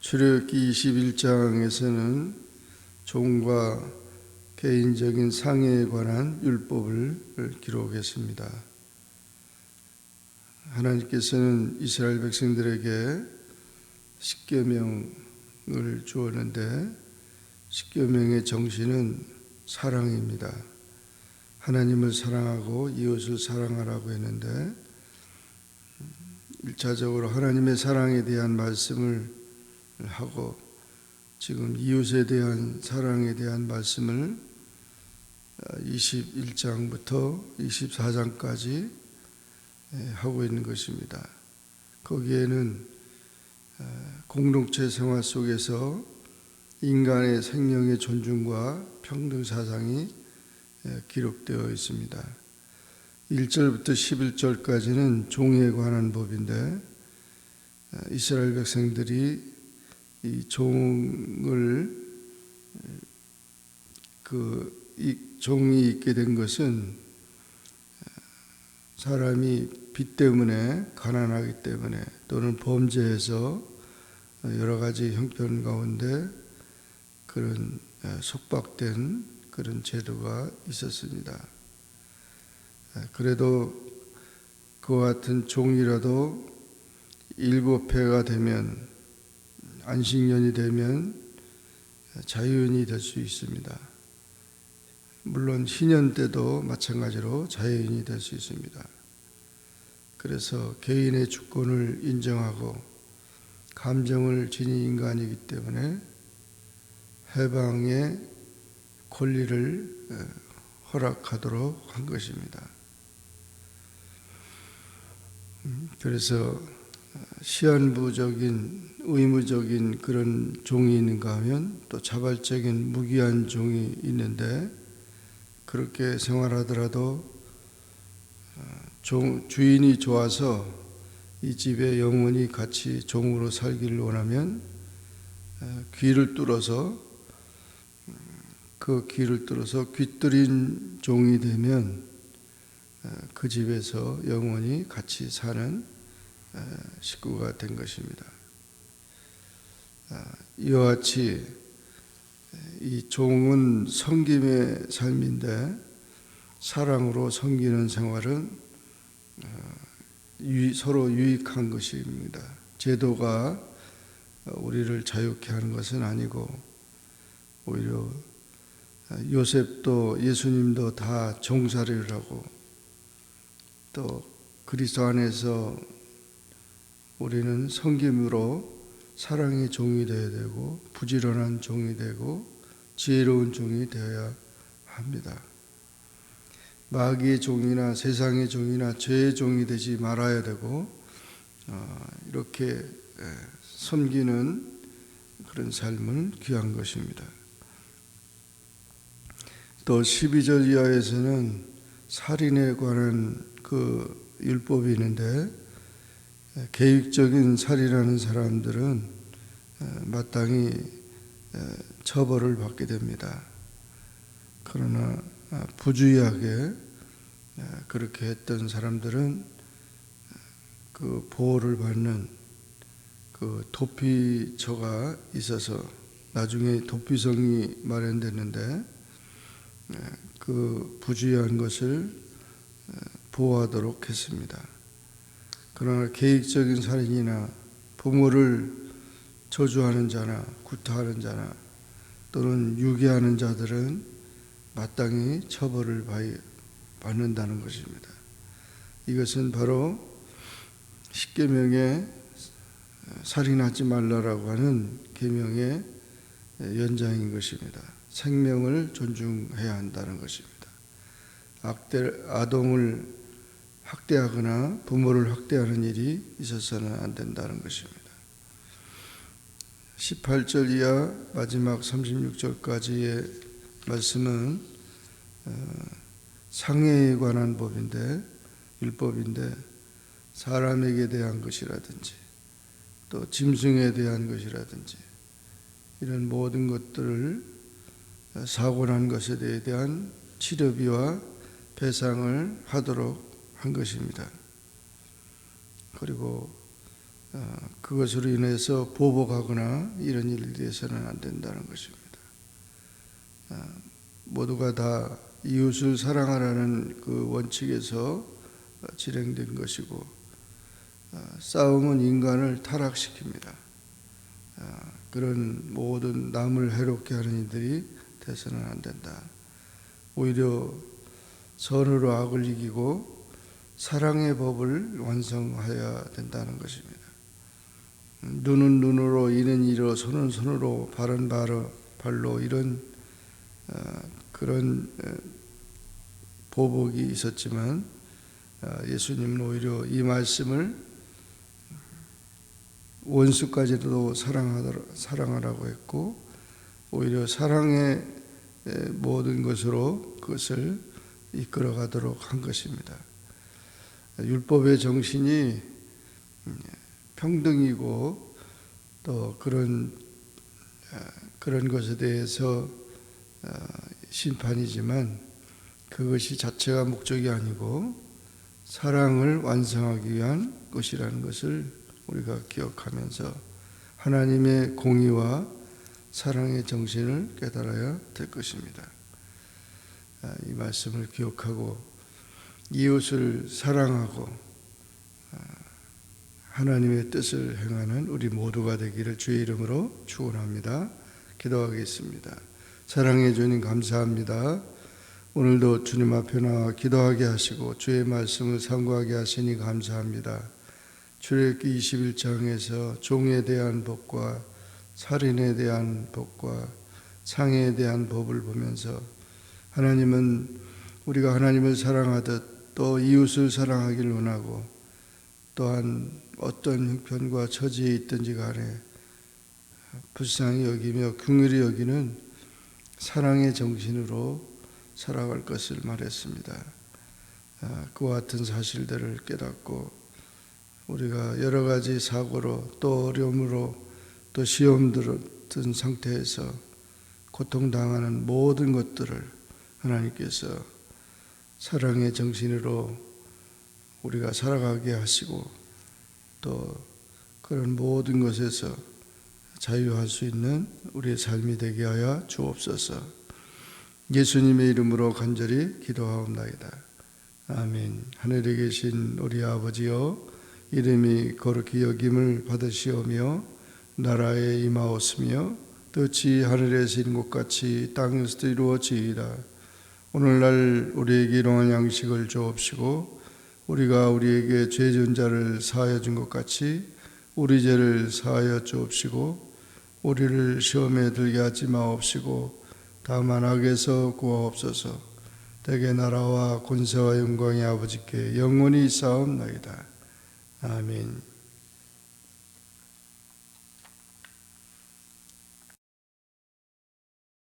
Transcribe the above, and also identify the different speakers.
Speaker 1: 출애굽기 21장에서는 종과 개인적인 상해에 관한 율법을 기록했습니다. 하나님께서는 이스라엘 백성들에게 십계명을 주었는데 십계명의 정신은 사랑입니다. 하나님을 사랑하고 이웃을 사랑하라고 했는데 1차적으로 하나님의 사랑에 대한 말씀을 하고 지금 이웃에 대한 사랑에 대한 말씀을 21장부터 24장까지 하고 있는 것입니다. 거기에는 공동체 생활 속에서 인간의 생명의 존중과 평등 사상이 기록되어 있습니다. 1절부터 11절까지는 종에 관한 법인데 이스라엘 백성들이 이 종을 종이 있게 된 것은 사람이 빚 때문에 가난하기 때문에 또는 범죄해서 여러 가지 형편 가운데 그런 속박된 그런 제도가 있었습니다. 그래도 그와 같은 종이라도 7회가 되면 안식년이 되면 자유인이 될 수 있습니다. 물론 희년 때도 마찬가지로 자유인이 될 수 있습니다. 그래서 개인의 주권을 인정하고 감정을 지닌 인간이기 때문에 해방의 권리를 허락하도록 한 것입니다. 그래서 시한부적인 의무적인 그런 종이 있는가 하면 또 자발적인 무기한 종이 있는데 그렇게 생활하더라도 주인이 좋아서 이 집에 영원히 같이 종으로 살기를 원하면 귀를 뚫어서 귀뚫인 종이 되면 그 집에서 영원히 같이 사는 식구가 된 것입니다. 이와 같이 이 종은 섬김의 삶인데 사랑으로 섬기는 생활은 서로 유익한 것입니다. 제도가 우리를 자유케 하는 것은 아니고 오히려 요셉도 예수님도 다 종살이를 하고 또 그리스도 안에서 우리는 섬김으로 사랑의 종이 되어야 되고 부지런한 종이 되고 지혜로운 종이 되어야 합니다. 마귀의 종이나 세상의 종이나 죄의 종이 되지 말아야 되고 이렇게 섬기는 그런 삶은 귀한 것입니다. 또 12절 이하에서는 살인에 관한 그 율법이 있는데 계획적인 살인하는 사람들은 마땅히 처벌을 받게 됩니다. 그러나 부주의하게 그렇게 했던 사람들은 그 보호를 받는 그 도피처가 있어서 나중에 도피성이 마련됐는데 그 부주의한 것을 보호하도록 했습니다. 그러나 계획적인 살인이나 부모를 저주하는 자나 구타하는 자나 또는 유괴하는 자들은 마땅히 처벌을 받는다는 것입니다. 이것은 바로 십계명에 살인하지 말라라고 하는 계명의 연장인 것입니다. 생명을 존중해야 한다는 것입니다. 아동을 학대하거나 부모를 학대하는 일이 있어서는 안 된다는 것입니다. 18절 이하 마지막 36절까지의 말씀은 상해에 관한 율법인데 사람에게 대한 것이라든지 또 짐승에 대한 것이라든지 이런 모든 것들을 사고 난 것에 대한 치료비와 배상을 하도록 한 것입니다. 그리고 그것으로 인해서 보복하거나 이런 일이 해서는 안 된다는 것입니다. 모두가 다 이웃을 사랑하라는 그 원칙에서 진행된 것이고, 싸움은 인간을 타락시킵니다. 그런 모든 남을 해롭게 하는 이들이 돼서는 안 된다. 오히려 선으로 악을 이기고 사랑의 법을 완성하여야 된다는 것입니다. 눈은 눈으로, 이는 이로, 손은 손으로, 발은 발로 이런 그런 보복이 있었지만, 예수님은 오히려 이 말씀을 원수까지도 사랑하라고 했고, 오히려 사랑의 모든 것으로 그것을 이끌어가도록 한 것입니다. 율법의 정신이 평등이고 또 그런 것에 대해서 심판이지만, 그것이 자체가 목적이 아니고 사랑을 완성하기 위한 것이라는 것을 우리가 기억하면서 하나님의 공의와 사랑의 정신을 깨달아야 될 것입니다. 이 말씀을 기억하고 이웃을 사랑하고 하나님의 뜻을 행하는 우리 모두가 되기를 주의 이름으로 축원합니다. 기도하겠습니다. 사랑해 주님 감사합니다. 오늘도 주님 앞에 나와 기도하게 하시고 주의 말씀을 상고하게 하시니 감사합니다. 출애굽기 21장에서 종에 대한 법과 살인에 대한 법과 창에 대한 법을 보면서 하나님은 우리가 하나님을 사랑하듯 또 이웃을 사랑하기를 원하고, 또한 어떤 형편과 처지에 있든지 간에 불쌍히 여기며 긍휼히 여기는 사랑의 정신으로 살아갈 것을 말했습니다. 그와 같은 사실들을 깨닫고 우리가 여러 가지 사고로 또 어려움으로 또 시험 들었던 상태에서 고통당하는 모든 것들을 하나님께서 사랑의 정신으로 우리가 살아가게 하시고, 또 그런 모든 것에서 자유할 수 있는 우리의 삶이 되게 하여 주옵소서. 예수님의 이름으로 간절히 기도하옵나이다. 아멘. 하늘에 계신 우리 아버지여, 이름이 거룩히 여김을 받으시오며 나라에 임하옵시며 뜻이 하늘에서 이룬 것 같이 땅에서도 이루어지이다. 오늘날 우리에게 일용할 양식을 주옵시고, 우리가 우리에게 죄 지은 자를 사하여 준 것 같이 우리 죄를 사하여 주옵시고, 우리를 시험에 들게 하지 마옵시고 다만 악에서 구하옵소서. 대개 나라와 권세와 영광이 아버지께 영원히 있사옵나이다. 아멘.